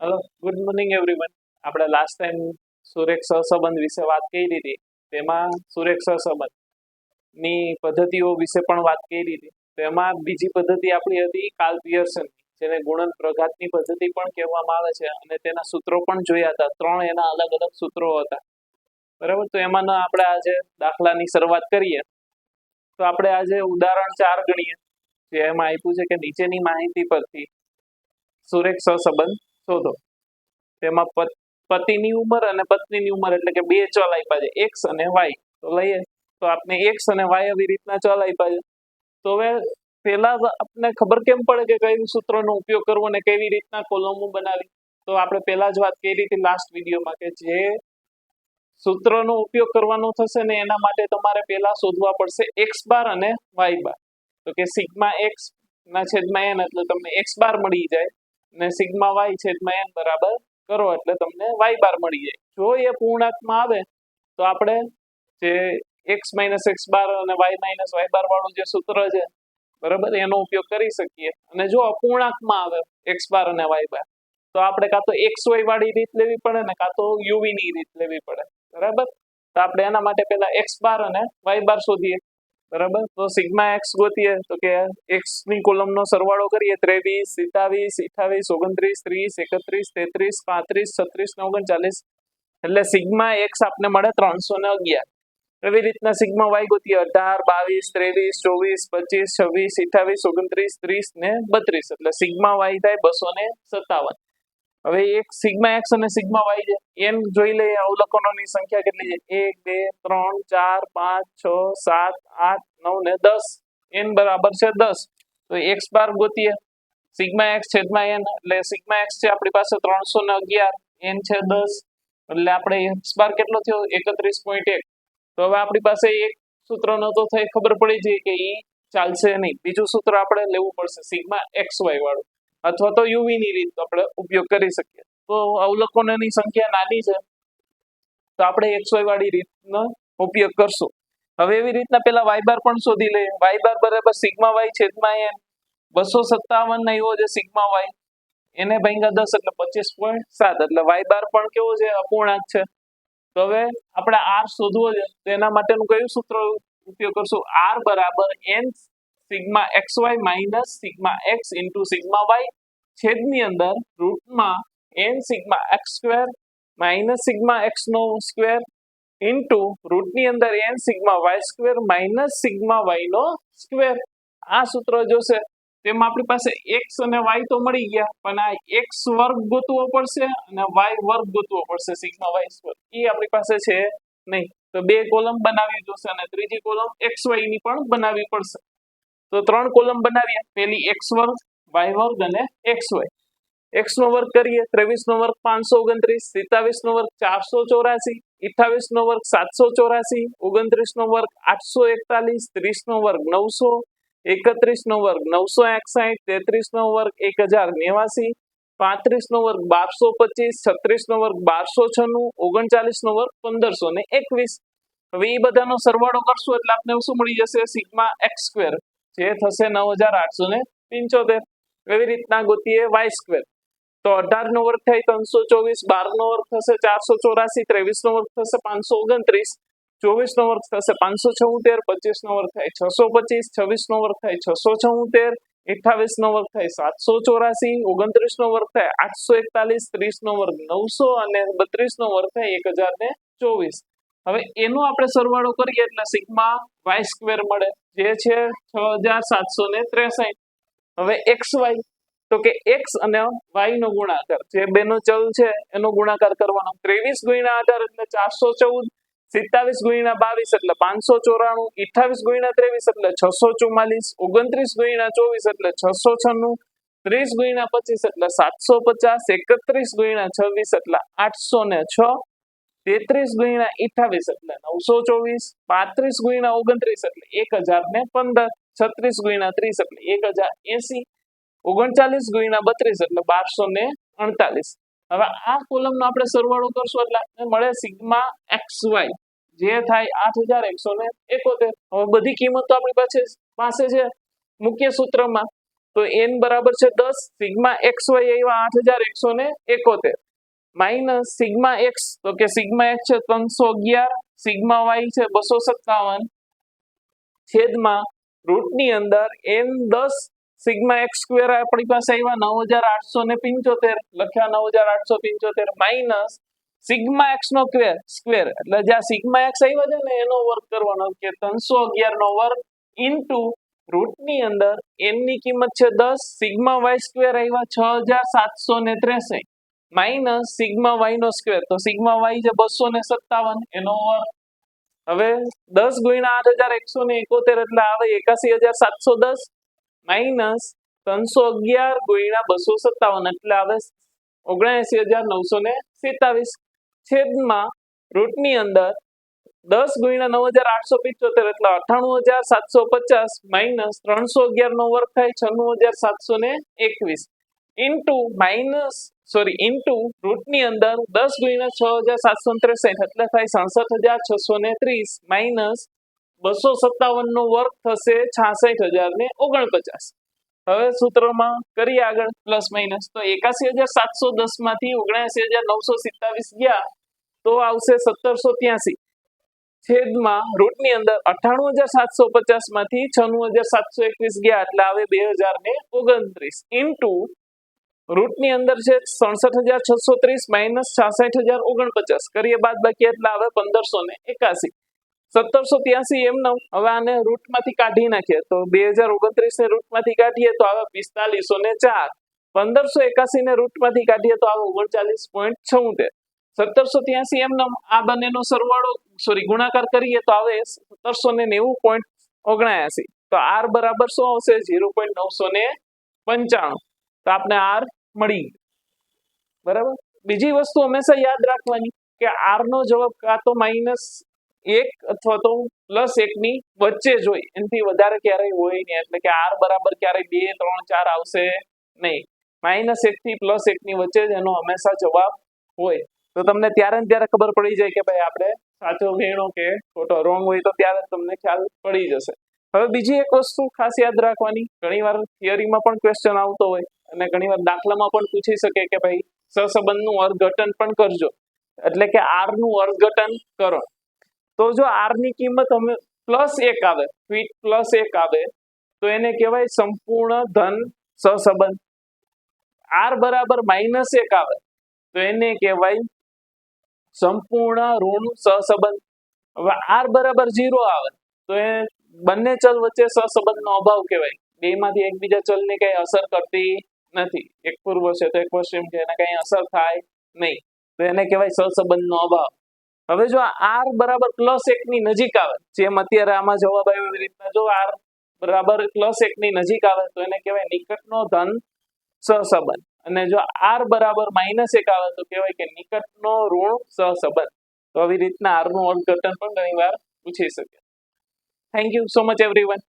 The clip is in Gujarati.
Hello, good morning everyone. આપણે લાસ્ટ ટાઈમ સુરેખ સહસંબંધ વિશે વાત કરી હતી. તેમાં સુરેખ સહસંબંધ ની પદ્ધતિઓ વિશે પણ વાત કરી હતી. તેમાં બીજી પદ્ધતિ આપણી હતી કાર્લ પિયર્સન, જેને ગુણન પ્રઘાતની પદ્ધતિ પણ કહેવામાં આવે છે, અને તેના સૂત્રો પણ જોયા હતા. 3 એના અલગ અલગ સૂત્રો હતા. બરાબર, તો એમાં આપણે આજે દાખલાની શરૂઆત કરીએ. તો આપણે આજે ઉદાહરણ 4 ગણીએ, જે એમાં આપ્યું છે કે નીચેની માહિતી પરથી સુરેખ સહસંબંધ શોધો. તેમાં પતિની ઉંમર અને પત્નીની ઉંમર એટલે કે બે ચલ આપ્યા છે, એક્સ અને વાય. તો લઈએ તો આપણે એક્સ અને વાય આવી રીતના ચલ આપ્યા છે. તો હવે પહેલા આપણે ખબર કેમ પડે કે કઈ સૂત્રનો ઉપયોગ કરવો અને કેવી રીતના કોલમો બનાવી? તો આપણે પહેલા જ વાત કરી હતી લાસ્ટ વિડીયોમાં કે જે સૂત્રનો ઉપયોગ કરવાનો થશે ને એના માટે તમારે પહેલા શોધવા પડશે એક્સ બાર અને વાય બાર. તો કે સિગ્મા એક્સ ના છેદમાં એન એટલે તમને એક્સ બાર મળી જાય, અને સિગ્મા વાય છેદમાં એન બરાબર કરો એટલે તમને વાય બાર મળી જાય. જો એ પૂર્ણાંકમાં આવે તો આપણે જે એક્સ માઇનસ એક્સ બાર અને વાય માઇનસ વાય બાર વાળું જે સૂત્ર છે, બરાબર, એનો ઉપયોગ કરી શકીએ. અને જો અપૂર્ણાંકમાં આવે એક્સ બાર અને વાય બાર તો આપણે કાં તો એક્સ વાય વાળી રીત લેવી પડે ને કાં તો યુવી ની રીત લેવી પડે. બરાબર, તો આપણે એના માટે પહેલા એક્સ બાર અને વાય બાર શોધીએ. બરાબર, તો સિગ્મા એક્સ ગોતીએ તો કે એક્સ ની કોલમનો સરવાળો કરીએ 23, 27, 28, 29, 30, 31, 33, 35, 36 ને 39 એટલે સિગ્મા એક્સ આપને મળે 311. એવી રીતના સિગ્મા વાય ગોતીએ 18, 22, 23, 24, 25, 26, 28, 29, 30 ને 32 એટલે સિગ્મા વાય થાય 257. હવે એક સિગ્મા એક્સ અને સિગ્મા વાય છે, એન જોઈ લઈએ. અવલોકનોની સંખ્યા કેટલી છે? 1, 2, 3, 4, 5, 6, 7, 8, 9 ને 10. એન બરાબર છે 10. તો એક્સ બાર ગોતીએ. સિગ્મા એક્સ છેદમાં એન એટલે સિગ્મા એક્સ છે આપણી પાસે 311, એન છે 10 એટલે આપણે એક્સ બાર કેટલો થયો? 31.1. તો હવે આપણી પાસે એક સૂત્ર નતો થઈ, ખબર પડી જાય કે ઈ ચાલશે નહીં. બીજું સૂત્ર આપણે લેવું પડશે સિગ્મા એક્સ વાય વાળું, અથવા તો યુવી ની રીત આપણે ઉપયોગ કરી શકીએ. તો અવલોકનોની સંખ્યા નાની છે તો આપણે એક્સ વાય વાળી રીતનો ઉપયોગ કરશું. હવે એવી રીતના પેલા વાય બાર પણ શોધી લઈએ. વાય બાર બરાબર સિગ્મા વાય છેદમાં એન 257 આવ્યો છે સિગ્મા વાય, એને ભાગ્યા 10 એટલે 25.7 એટલે વાય બાર પણ કેવો છે? અપૂર્ણાંક છે. તો હવે આપણે આર શોધવો છે, તો એના માટેનું કયું સૂત્ર ઉપયોગ કરશું? આર બરાબર N sigma X Y minus sigma X into sigma Y છેદની અંદર રૂટમાં N sigma X square minus sigma X નો સ્ક્વેર ઇન્ટુ રૂટની અંદર N sigma Y square minus sigma Y નો સ્ક્વેર. આ સૂત્ર જોશે તેમાં આપણી પાસે એક્સ અને વાય તો મળી ગયા, પણ આ એક્સ વર્ગ ગોતવો પડશે અને વાય વર્ગ ગોતવો પડશે. સિગ્મા વાય સ્ક્વેર એ આપણી પાસે છે નહીં, તો બે કોલમ બનાવવી જોશે અને ત્રીજી કોલમ એક્સ વાય ની પણ બનાવવી પડશે. તો 3 કોલમ બનાવીએ. પહેલી એક્સ વર્ગ, વાય વર્ગ અને એક્સ વાય. એક્સ નો વર્ગ કરીએ 23 નો વર્ગ 529, 27 નો વર્ગ 484, 28 નો વર્ગ 784, 29 નો વર્ગ 841, 30 નો વર્ગ 900, 31 નો વર્ગ 961, 33 નો વર્ગ 1089, 35 નો વર્ગ 1225, 36 નો વર્ગ 1296, 39 નો વર્ગ 1521. હવે એ બધાનો સરવાળો કરશું એટલે આપણે શું મળી જશે? સિગ્મા એક્સ સ્ક્વેર, જે થશે 9875. એવી રીતના ગોતીએ વાય સ્ક્વેર. તો 18 નો વર્ગ થાય 324, 12 નો વર્ગ થશે 484, 23 નો વર્ગ થશે 529, 24 નો વર્ગ થશે 576, 25 નો વર્ગ થાય 625, 26 નો વર્ગ થાય 676, 28 નો વર્ગ થાય 784, 29 નો વર્ગ થાય 841, 30 નો વર્ગ 900 અને 32 નો વર્ગ થાય 1024. હવે એનો આપણે સરવાળો કરીએ એટલે સિગ્મા વાય સ્ક્વેર મળે, જે છે 6763. હવે એક્સ વાય તો કે એક્સ અને વાય નો ગુણાકાર, જે બેનો ચલ છે એનો ગુણાકાર કરવાનો. 23 ગુણ્યા 18 એટલે 414, 27 ગુણ્યા 22 એટલે 594, 28 ગુણ્યા 23 એટલે 644, 29 ગુણ્યા 24 એટલે 696, 30 ગુણ્યા 25 એટલે 750, 31 ગુણ્યા 26 એટલે 806, 33 ગુણ્યા 28 એટલે 924, 35 ગુણ્યા 29 એટલે 1015, 36 ગુણ્યા 30 એટલે 1080, 39 ગુણ્યા 32 એટલે 1248. હવે આ કોલમનો આપણે સરવાળો કરશું એટલે આપણને મળે સિગ્મા એક્સ વાય, જે થાય 8171. હવે બધી કિંમતો આપણી પાસે છે મુખ્ય સૂત્રમાં. તો n બરાબર છે 10 સિગ્મા xy આવ્યા 8171 માઇનસ સિગ્મા x તો કે સિગ્મા x છે 311 સિગ્મા y છે 257 છેદમાં રૂટની અંદર n 10 સિગ્મા x સ્ક્વેર આપણી પાસે આવ્યા 9875 લખ્યા 9875 માઇનસ સિગ્મા x નો સ્ક્વેર એટલે જ્યાં સિગ્મા x આવ્યા છે ને એનો વર્ગ કરવાનો કે 311 નો વર્ગ ઇન્ટુ રૂટની અંદર n ની કિંમત છે 10 સિગ્મા y સ્ક્વેર આવ્યા 6763 માઇનસ સિગ્મા y નો સ્ક્વેર તો સિગ્મા y છે 257 એનો વર્ગ હવે 10 ગુણ્યા 8171 એટલે આવે 81710 માઇનસ 311 ગુણ્યા 257 એટલે આવે 79927 છેદમાં રૂટની અંદર 10 ગુણ્યા 9875 એટલે 98750 માઇનસ 311 નો વર્ગ થાય 96721 ઇન્ટુ રૂટની અંદર 10 ગુણ્યા 6763 એટલે થાય 67630 માઇનસ 257 નો વર્ગ થશે 66049 હવે સૂત્રમાં કરીએ આગળ પ્લસ માઇનસ તો 81710 માંથી 79927 ગયા તો આવશે 1783 છેદમાં રૂટની અંદર 98750 માંથી 96721 ગયા એટલે આવે 2029 ઇન્ટુ રૂટની અંદર છે 67630 માઇનસ 66049 કરીએ બાદ બાકી એટલે આવે 1581 1783 એમનો હવે આને રૂટમાંથી કાઢી નાખીએ તો 2029 ને રૂટમાંથી કાઢીએ તો આવે 4504 1581 ને રૂટમાંથી કાઢીએ તો આવે 39.76 1783 એમનો આ બંનેનો સરવાળો ગુણાકાર કરીએ તો આવે 1790.79 તો r બરાબર શું આવશે 0.995 તો આપણે r મળી બરાબર બીજી વસ્તુ હંમેશા યાદ રાખવાની કે r નો જવાબ કાં તો -1 અથવા તો +1 ની વચ્ચે જ હોય એનાથી વધારે ક્યારેય હોય નહીં એટલે કે r બરાબર ક્યારેય 2 3 4 આવશે નહીં -1 થી +1 ની વચ્ચે જ એનો હંમેશા જવાબ હોય તો તમને ત્યારે ને ત્યારે ખબર પડી જાય કે ભાઈ આપણે સાચો ગણ્યો કે ખોટો રોંગ હોય તો ત્યારે તમને ખ્યાલ પડી જશે હવે બીજી એક વસ્તુ ખાસ યાદ રાખવાની ઘણીવાર થિયરીમાં પણ ક્વેશ્ચન આવતો હોય અને ઘણીવાર દાખલામાં પણ પૂછી શકે કે ભાઈ સહસંબંધનું અર્થઘટન પણ કરજો એટલે કે r નું અર્થઘટન કરો તો જો r ની કિંમત અમે +1 આવે ફીટ +1 આવે તો એને કહેવાય સંપૂર્ણ ધન સહસંબંધ r બરાબર -1 આવે તો એને કહેવાય સંપૂર્ણ ઋણ સહસંબંધ હવે r બરાબર 0 આવે તો એ બંને ચલ વચ્ચે સહસંબંધનો અભાવ કહેવાય બેમાંથી એકબીજા ચલને કઈ અસર કરતી નથી એક પૂર્વ છે તો એક પશ્ચિમ છે એને કઈ અસર થાય નહીં તો એને કહેવાય સહસંબંધનો અભાવ હવે જો r બરાબર +1 ની નજીક આવે જેમ અત્યારે આમાં જવાબ આવ્યો એવી રીતના જો r બરાબર +1 ની નજીક આવે તો એને કહેવાય નિકટનો ધન સહસંબંધ અને જો r બરાબર -1 આવે તો કહેવાય કે નિકટનો ઋણ સહસંબંધ તો આવી રીતના r નું અર્થઘટન પણ ઘણીવાર પૂછી શકે thank you so much everyone